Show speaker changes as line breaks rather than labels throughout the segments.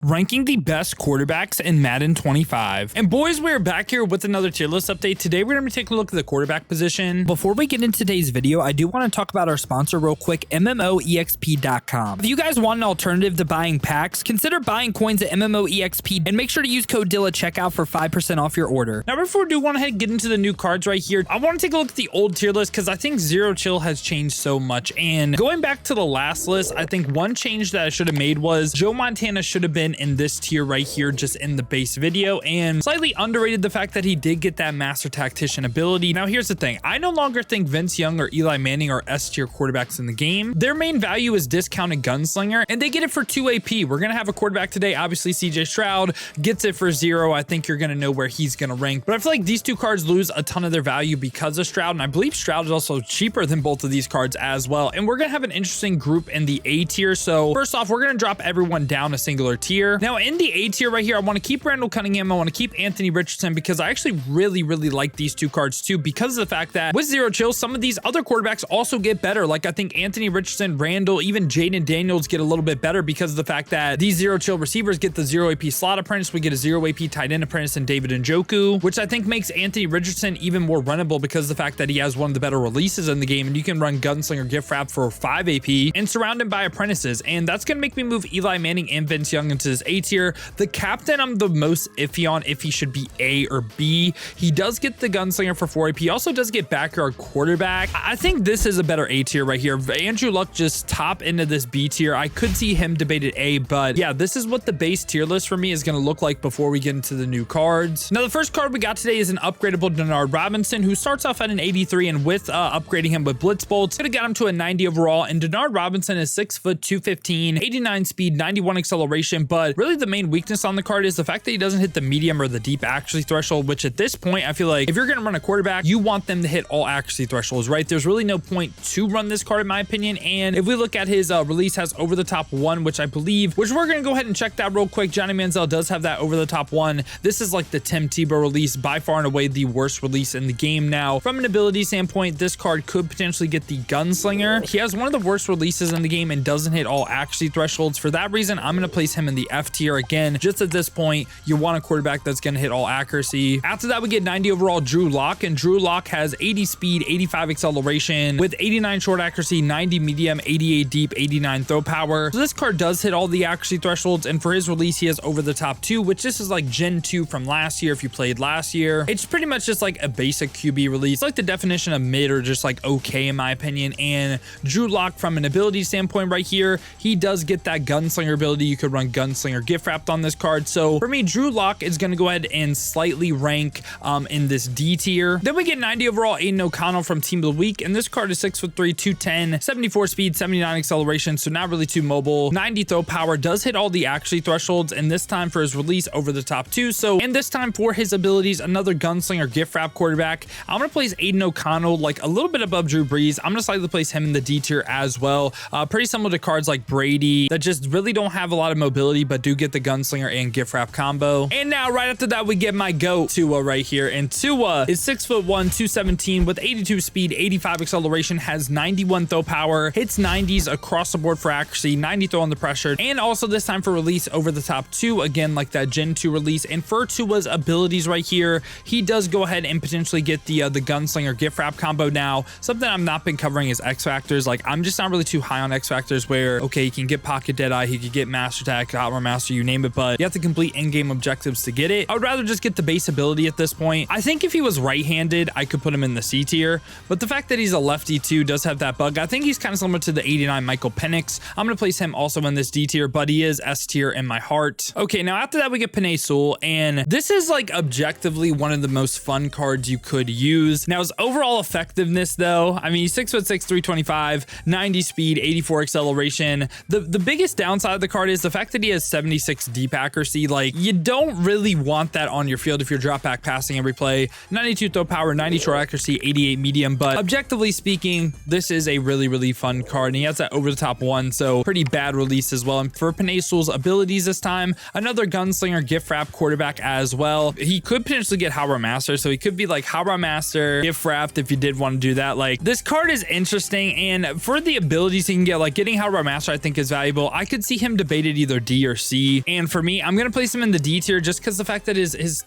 Ranking the best quarterbacks in Madden 25. And boys, we're back here with another tier list update. Today, we're going to be taking a look at the quarterback position. Before we get into today's video, I do want to talk about our sponsor real quick, MMOEXP.com. If you guys want an alternative to buying packs, consider buying coins at MMOEXP and make sure to use code DILL at checkout for 5% off your order. Now, before we do want to get into the new cards right here, I want to take a look at the old tier list because I think Zero Chill has changed so much. And going back to the last list, I think one change that I should have made was Joe Montana should have been in this tier right here, just in the base video, and slightly underrated the fact that he did get that master tactician ability. Now here's the thing, I no longer think Vince Young or Eli Manning are S tier quarterbacks in the game. Their main value is discounted gunslinger, and they get it for 2 AP. We're gonna have a quarterback today, obviously CJ Stroud gets it for 0. I think you're gonna know where he's gonna rank, but I feel like these two cards lose a ton of their value because of Stroud, and I believe Stroud is also cheaper than both of these cards as well. And we're gonna have an interesting group in the A tier. So first off, we're gonna drop everyone down a singular tier. Now in the A tier right here, I want to keep Randall Cunningham, I want to keep Anthony Richardson, because I actually really like these two cards too, because of the fact that with Zero Chill, some of these other quarterbacks also get better. Like I think Anthony Richardson, Randall, even Jaden Daniels get a little bit better because of the fact that these Zero Chill receivers get the 0 AP slot apprentice. We get a 0 AP tight end apprentice in David Njoku, which I think makes Anthony Richardson even more runnable because of the fact that he has one of the better releases in the game, and you can run Gunslinger Gift Wrap for 5 AP and surround him by apprentices. And that's going to make me move Eli Manning and Vince Young into this A tier. The captain, I'm the most iffy on if he should be A or B. He does get the gunslinger for 4 AP. He also does get backyard quarterback. I think this is a better A tier right here. Andrew Luck just top into this B tier. I could see him debated A, but yeah, this is what the base tier list for me is going to look like before we get into the new cards. Now, the first card we got today is an upgradable Denard Robinson, who starts off at an 83, and with upgrading him with Blitz Bolts, could have got him to a 90 overall. And Denard Robinson is 6 foot 215, 89 speed, 91 acceleration, but really the main weakness on the card is the fact that he doesn't hit the medium or the deep accuracy threshold, which at this point, I feel like if you're going to run a quarterback, you want them to hit all accuracy thresholds, right? There's really no point to run this card in my opinion. And if we look at his release, has over the top 1, which I believe, which we're going to go ahead and check that real quick. Johnny Manziel does have that over the top 1. This is like the Tim Tebow release, by far and away the worst release in the game. Now, from an ability standpoint, this card could potentially get the gunslinger. He has one of the worst releases in the game and doesn't hit all accuracy thresholds. For that reason, I'm going to place him in the F tier. Again, just at this point, you want a quarterback that's going to hit all accuracy. After that, we get 90 overall Drew Lock, and Drew Lock has 80 speed, 85 acceleration with 89 short accuracy, 90 medium, 88 deep, 89 throw power. So this card does hit all the accuracy thresholds, and for his release, he has over the top 2, which this is like Gen 2 from last year if you played last year. It's pretty much just like a basic QB release. It's like the definition of mid or just like okay in my opinion. And Drew Lock, from an ability standpoint right here, he does get that gunslinger ability. You could run Gunslinger Gift Wrapped on this card. So for me, Drew Lock is going to go ahead and slightly rank in this D tier. Then we get 90 overall Aiden O'Connell from Team of the Week, and this card is 6'3", 210, 74 speed, 79 acceleration, so not really too mobile. 90 throw power, does hit all the accuracy thresholds, and this time for his release, over the top 2. So, and this time for his abilities, another Gunslinger Gift Wrap quarterback. I'm going to place Aiden O'Connell like a little bit above Drew Brees. I'm going to slightly place him in the D tier as well. Pretty similar to cards like Brady that just really don't have a lot of mobility, but do get the Gunslinger and Gift Wrap combo. And now right after that, we get my GOAT, Tua, right here. And Tua is 6'1", 217 with 82 speed, 85 acceleration, has 91 throw power, hits 90s across the board for accuracy, 90 throw on the pressure, and also this time for release over the top 2, again like that Gen 2 release. And for Tua's abilities right here, he does go ahead and potentially get the Gunslinger Gift Wrap combo. Now, something I've not been covering is X Factors. Like, I'm just not really too high on X Factors, where okay, he can get Pocket Deadeye, he could get Master Attack, Outlaw Master, you name it, but you have to complete in-game objectives to get it. I would rather just get the base ability at this point. I think if he was right-handed, I could put him in the C tier, but the fact that he's a lefty too does have that bug. I think he's kind of similar to the 89 Michael Penix. I'm going to place him also in this D tier, but he is S tier in my heart. Okay, now after that, we get Penei Sewell, and this is like objectively one of the most fun cards you could use. Now, his overall effectiveness though, I mean, he's 6'6", 325, 90 speed, 84 acceleration. The biggest downside of the card is the fact that he has 76 deep accuracy. Like, you don't really want that on your field if you're drop back passing every play. 92 throw power, 90 short accuracy, 88 medium, but objectively speaking, this is a really fun card, and he has that over the top 1, so pretty bad release as well. And for Penei Sewell's abilities this time, another Gunslinger Gift Wrap quarterback as well. He could potentially get Howard Master, so he could be like Howard Master, Gift Wrapped if you did want to do that. Like, this card is interesting, and for the abilities he can get, like getting Howard Master I think is valuable. I could see him debated either D or or C. And for me, I'm going to place him in the D tier just because the fact that his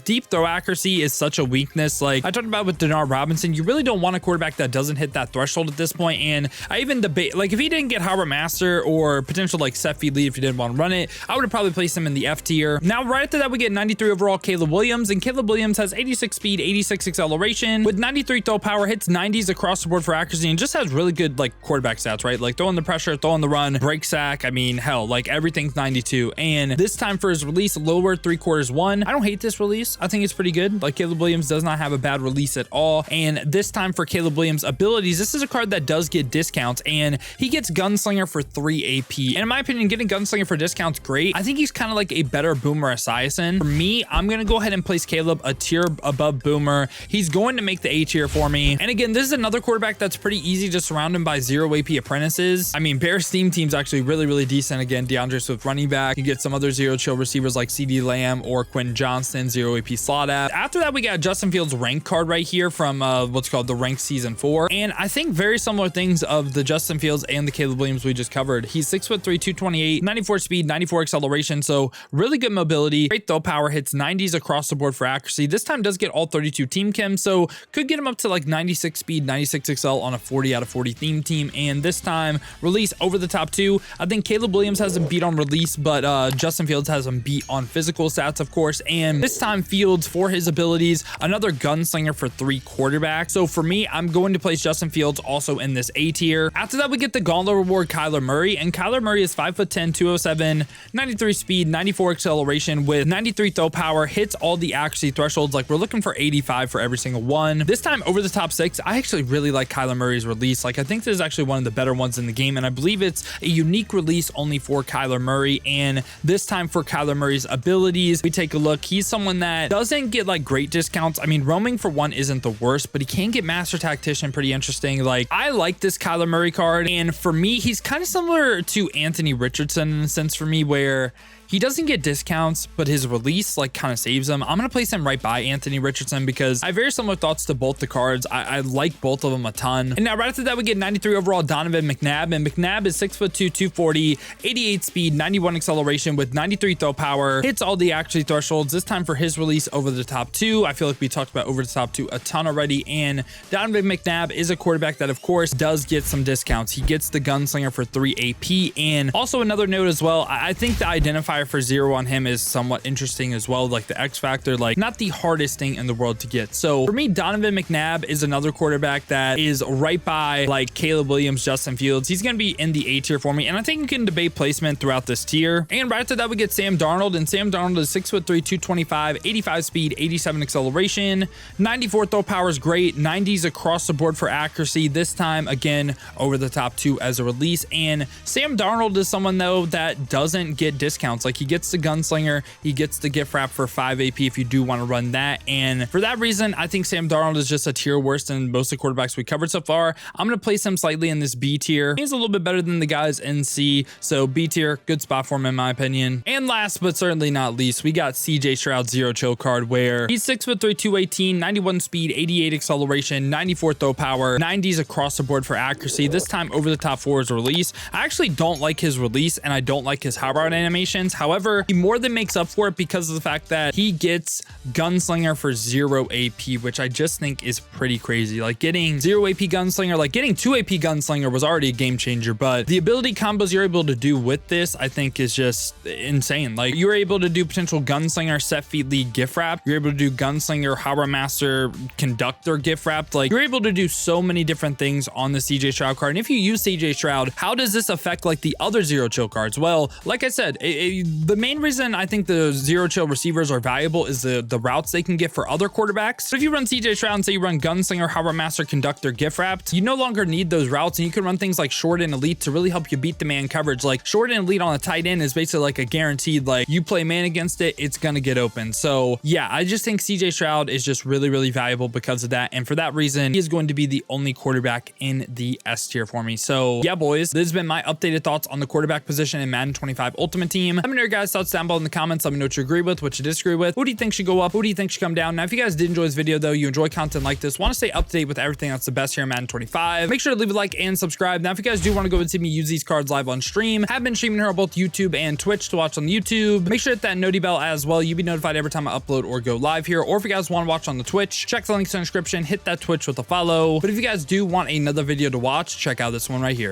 deep throw accuracy is such a weakness. Like I talked about with Denard Robinson, you really don't want a quarterback that doesn't hit that threshold at this point. And I even debate, like if he didn't get Howard Master or potential like set feed lead if you didn't want to run it, I would have probably placed him in the F tier. Now, right after that, we get 93 overall Caleb Williams, and Caleb Williams has 86 speed, 86 acceleration with 93 throw power, hits 90s across the board for accuracy, and just has really good like quarterback stats, right? Like throwing the pressure, throwing the run, break sack. I mean, hell, like everything's 92. And this time for his release, lower 3/4 1. I don't hate this release. I think it's pretty good. Like Caleb Williams does not have a bad release at all. And this time for Caleb Williams abilities, this is a card that does get discounts, and he gets Gunslinger for 3 AP. And in my opinion, getting Gunslinger for discounts, great. I think he's kind of like a better Boomer Esiason. For me, I'm going to go ahead and place Caleb a tier above Boomer. He's going to make the A tier for me. And again, this is another quarterback that's pretty easy to surround him by 0 AP apprentices. I mean, Bears Steam team's actually really, really decent. Again, DeAndre Swift running back. You get some other zero chill receivers like CD Lamb or Quinn Johnston, 0 AP slot app. After that, we got Justin Fields rank card right here from what's called the Rank Season 4. And I think very similar things of the Justin Fields and the Caleb Williams we just covered. He's 6'3", 228, 94 speed, 94 acceleration. So really good mobility, great throw power, hits 90s across the board for accuracy. This time does get all 32 team chem, so could get him up to like 96 speed, 96 XL on a 40 out of 40 theme team. And this time release over the top 2. I think Caleb Williams has him beat on release, but Justin Fields has him beat on physical stats, of course. And this time Fields for his abilities, another gunslinger for 3 quarterbacks. So for me, I'm going to place Justin Fields also in this A tier. After that, we get the Gauntlet reward Kyler Murray, and Kyler Murray is 5'10", 207, 93 speed, 94 acceleration with 93 throw power, hits all the accuracy thresholds. Like we're looking for 85 for every single one. This time over the top 6, I actually really like Kyler Murray's release. Like I think this is actually one of the better ones in the game, and I believe it's a unique release only for Kyler Murray. And this time for Kyler Murray's abilities, we take a look. He's someone that doesn't get like great discounts. I mean, roaming for 1 isn't the worst, but he can get Master Tactician, pretty interesting. Like I like this Kyler Murray card, and for me, he's kind of similar to Anthony Richardson in a sense for me, where he doesn't get discounts, but his release like kind of saves him. I'm going to place him right by Anthony Richardson because I have very similar thoughts to both the cards. I like both of them a ton. And now right after that, we get 93 overall Donovan McNabb, and McNabb is 6'2", 240, 88 speed, 91 acceleration with 93 throw power, hits all the accuracy thresholds. This time for his release over the top 2. I feel like we talked about over the top 2 a ton already. And Donovan McNabb is a quarterback that of course does get some discounts. He gets the Gunslinger for 3 AP. And also another note as well, I think the identifier for 0 on him is somewhat interesting as well, like the X factor, like not the hardest thing in the world to get. So for me, Donovan McNabb is another quarterback that is right by like Caleb Williams, Justin Fields. He's going to be in the A tier for me, and I think you can debate placement throughout this tier. And right after that, we get Sam Darnold, and Sam Darnold is 6'3", 225, 85 speed, 87 acceleration, 94 throw power is great, 90s across the board for accuracy. This time again over the top 2 as a release. And Sam Darnold is someone though that doesn't get discounts. Like he gets the Gunslinger, he gets the gift wrap for 5 AP if you do want to run that. And for that reason, I think Sam Darnold is just a tier worse than most of the quarterbacks we covered so far. I'm going to place him slightly in this B tier. He's a little bit better than the guys in C, so B tier, good spot for him in my opinion. And last but certainly not least, we got CJ Stroud zero chill card, where he's 6'3", 218, 91 speed, 88 acceleration, 94 throw power, 90s across the board for accuracy. This time over the top 4 is a release. I actually don't like his release, and I don't like his high route animations. However, he more than makes up for it because of the fact that he gets Gunslinger for 0 AP, which I just think is pretty crazy. Like getting 0 AP Gunslinger, like getting 2 AP Gunslinger was already a game changer, but the ability combos you're able to do with this, I think is just insane. Like you're able to do potential Gunslinger set feed lead gift wrap. You're able to do Gunslinger Howard Master Conductor gift wrap. Like you're able to do so many different things on the CJ Stroud card. And if you use CJ Stroud, how does this affect like the other zero chill cards? Well, like I said, the main reason I think the zero chill receivers are valuable is the routes they can get for other quarterbacks. So if you run CJ Stroud and say you run Gunslinger, Howard Master, Conductor, gift wrapped, you no longer need those routes, and you can run things like short and elite to really help you beat the man coverage. Like short and elite on a tight end is basically like a guaranteed, like you play man against it, it's gonna get open. So yeah, I just think CJ Stroud is just really, really valuable because of that. And for that reason, he is going to be the only quarterback in the S tier for me. So yeah, boys, this has been my updated thoughts on the quarterback position in Madden 25 Ultimate Team. Let me me know your guys' thoughts down below in the comments. Let me know what you agree with, what you disagree with. Who do you think should go up? Who do you think should come down? Now, if you guys did enjoy this video though, you enjoy content like this, want to stay up to date with everything that's the best here in Madden 25, make sure to leave a like and subscribe. Now, if you guys do want to go and see me use these cards live on stream, have been streaming here on both YouTube and Twitch to watch on the YouTube. Make sure to hit that noti bell as well. You'll be notified every time I upload or go live here. Or if you guys want to watch on the Twitch, check the links in the description, hit that Twitch with a follow. But if you guys do want another video to watch, check out this one right here.